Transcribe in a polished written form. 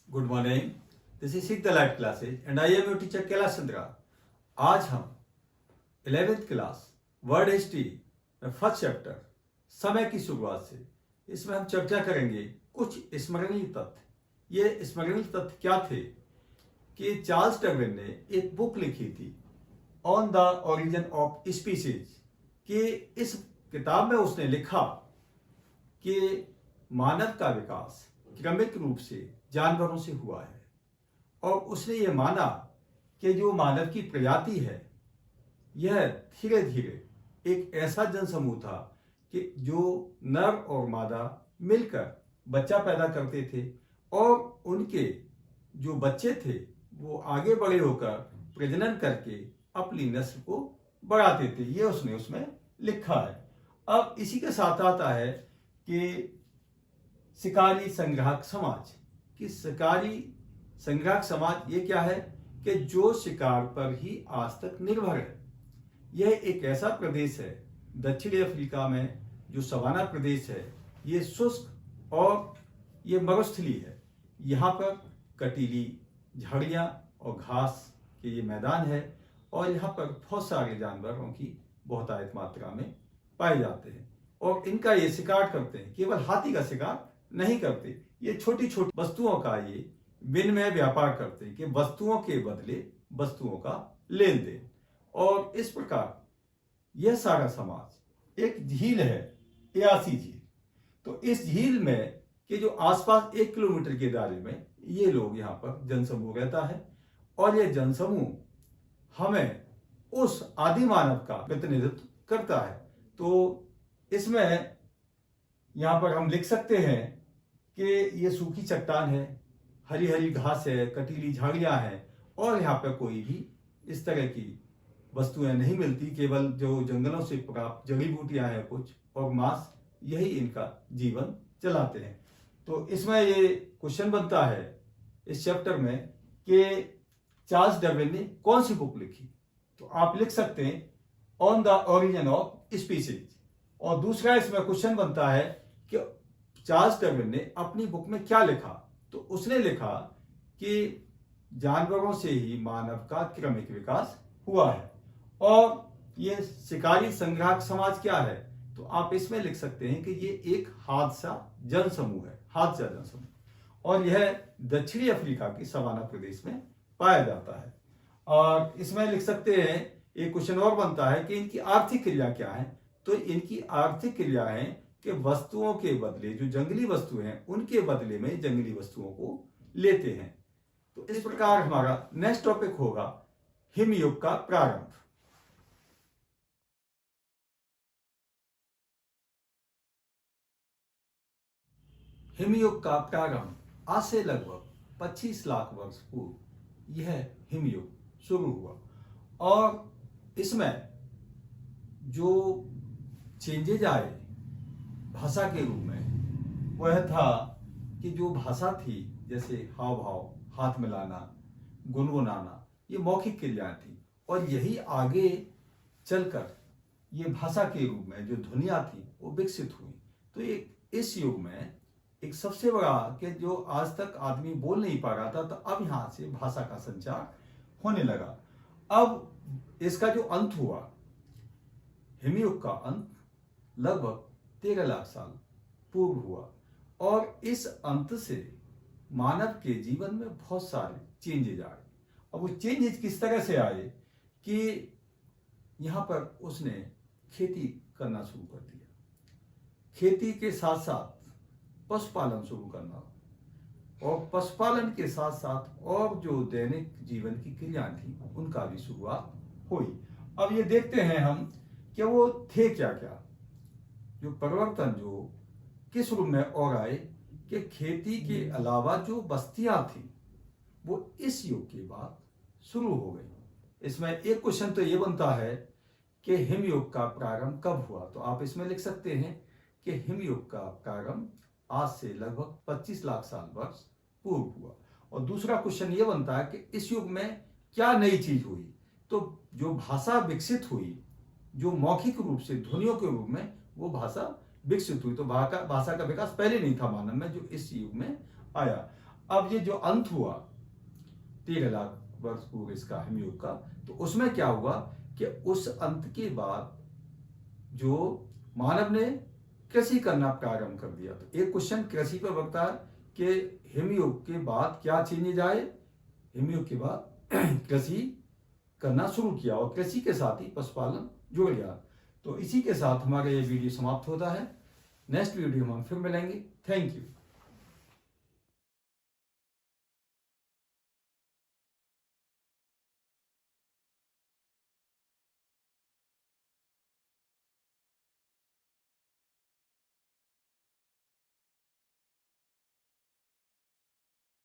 Good morning. This is six live classes and I am your teacher Kailash Chandra. आज हम 11th class word history में first chapter समय की शुरुआत से इसमें हम चर्चा करेंगे कुछ स्मरणीय तथ्य। ये स्मरणीय तथ्य क्या थे कि चार्ल्स डार्विन ने एक बुक लिखी थी on the origin of species कि इस किताब में उसने लिखा कि मानव का विकास क्रमिक रूप से जानवरों से हुआ है और उसने ये माना कि जो मानव की प्रजाति है यह धीरे धीरे एक ऐसा जनसमूह था कि जो नर और मादा मिलकर बच्चा पैदा करते थे और उनके जो बच्चे थे वो आगे बड़े होकर प्रजनन करके अपनी नस्ल को बढ़ाते थे। ये उसने उसमें लिखा है। अब इसी के साथ आता है कि शिकारी संग्राहक समाज कि शिकारी संग्राहक समाज ये क्या है कि जो शिकार पर ही आज तक निर्भर है। यह एक ऐसा प्रदेश है दक्षिणी अफ्रीका में जो सवाना प्रदेश है, ये शुष्क और ये मरुस्थलीय है। यहाँ पर कटीली झाड़ियाँ और घास के ये मैदान है और यहाँ पर बहुत सारे जानवरों की बहुतायत मात्रा में पाए जाते हैं और इनका ये शिकार करते हैं। केवल हाथी का शिकार नहीं करते, ये छोटी छोटी वस्तुओं का ये विनिमय व्यापार करते हैं कि वस्तुओं के बदले वस्तुओं का लेन देन। और इस प्रकार यह सारा समाज एक झील है, एयासी झील। तो इस झील में के जो आसपास 1 किलोमीटर के दायरे में ये लोग यहाँ पर जनसमूह रहता है और यह जनसमूह हमें उस आदि मानव का प्रतिनिधित्व करता है। तो इसमें यहाँ पर हम लिख सकते हैं कि ये सूखी चट्टान है, हरी हरी घास है, कटीली झाड़ियाँ हैं और यहाँ पर कोई भी इस तरह की वस्तुएं नहीं मिलती, केवल जो जंगलों से प्राप्त जड़ी बूटियाँ हैं कुछ और मांस, यही इनका जीवन चलाते हैं। तो इसमें ये क्वेश्चन बनता है इस चैप्टर में कि चार्ल्स डार्विन ने कौन सी बुक लिखी। तो आप लिख सकते हैं on the origin of species. और दूसरा इसमें क्वेश्चन बनता है कि चार्ल्स डार्विन ने अपनी बुक में क्या लिखा। तो उसने लिखा कि जानवरों से ही मानव का क्रमिक विकास हुआ है। और ये शिकारी संग्राहक समाज क्या है, तो आप इसमें लिख सकते हैं कि ये एक हादसा जनसमूह है, हादसा जनसमूह, और यह दक्षिणी अफ्रीका की सवाना प्रदेश में पाया जाता है। और इसमें लिख सकते हैं, एक क्वेश्चन और बनता है कि इनकी आर्थिक क्रिया क्या है। तो इनकी आर्थिक क्रिया है कि वस्तुओं के बदले जो जंगली वस्तु हैं उनके बदले में जंगली वस्तुओं को लेते हैं। तो इस प्रकार हमारा नेक्स्ट टॉपिक होगा हिमयुग का प्रारंभ। हिमयुग का प्रारंभ आज से लगभग 25 लाख वर्ष पूर्व यह हिमयुग शुरू हुआ और इसमें जो चेंजेज आए भाषा के रूप में वह था कि जो भाषा थी जैसे हाव भाव, हाथ मिलाना, गुनगुनाना, ये मौखिक क्रियाएं थी और यही आगे चलकर ये भाषा के रूप में जो ध्वनियाँ थी वो विकसित हुई। तो ये इस युग में एक सबसे बड़ा कि जो आज तक आदमी बोल नहीं पा रहा था, तो अब यहाँ से भाषा का संचार होने लगा। अब इसका जो अंत हुआ, हिमयुग का अंत लगभग 13 लाख साल पूर्व हुआ और इस अंत से मानव के जीवन में बहुत सारे चेंजेज आए। अब वो चेंजेज किस तरह से आए कि यहाँ पर उसने खेती करना शुरू कर दिया, खेती के साथ साथ पशुपालन शुरू करना और पशुपालन के साथ साथ और जो दैनिक जीवन की क्रियाएं थी उनका भी शुरुआत हुई। अब ये देखते हैं हम कि वो थे क्या क्या जो परिवर्तन जो किस रूप में और आए कि खेती के अलावा जो बस्तियां थी वो इस युग के बाद शुरू हो गई। इसमें एक क्वेश्चन तो ये बनता है कि हिमयुग का प्रारंभ कब हुआ। तो आप इसमें लिख सकते हैं कि हिमयुग का प्रारंभ आज से लगभग 25 लाख साल वर्ष पूर्व हुआ। और दूसरा क्वेश्चन ये बनता है कि इस युग में क्या नई चीज हुई। तो जो भाषा विकसित हुई, जो मौखिक रूप से ध्वनियों के रूप में वो भाषा विकसित हुई, तो भाषा का विकास पहले नहीं था मानव में, जो इस युग में आया। अब ये जो अंत हुआ 13 लाख वर्ष पूर्व इसका हिमयुग का, तो उसमें क्या हुआ कि उस अंत के बाद जो मानव ने कृषि करना प्रारंभ कर दिया। तो एक क्वेश्चन कृषि पर बनता है कि हिमयुग के बाद क्या चेंजेज आए। हिमयुग के बाद कृषि करना शुरू किया और कृषि के साथ ही पशुपालन जुड़ गया। तो इसी के साथ हमारा ये वीडियो समाप्त होता है। नेक्स्ट वीडियो में हम फिर मिलेंगे। Thank you.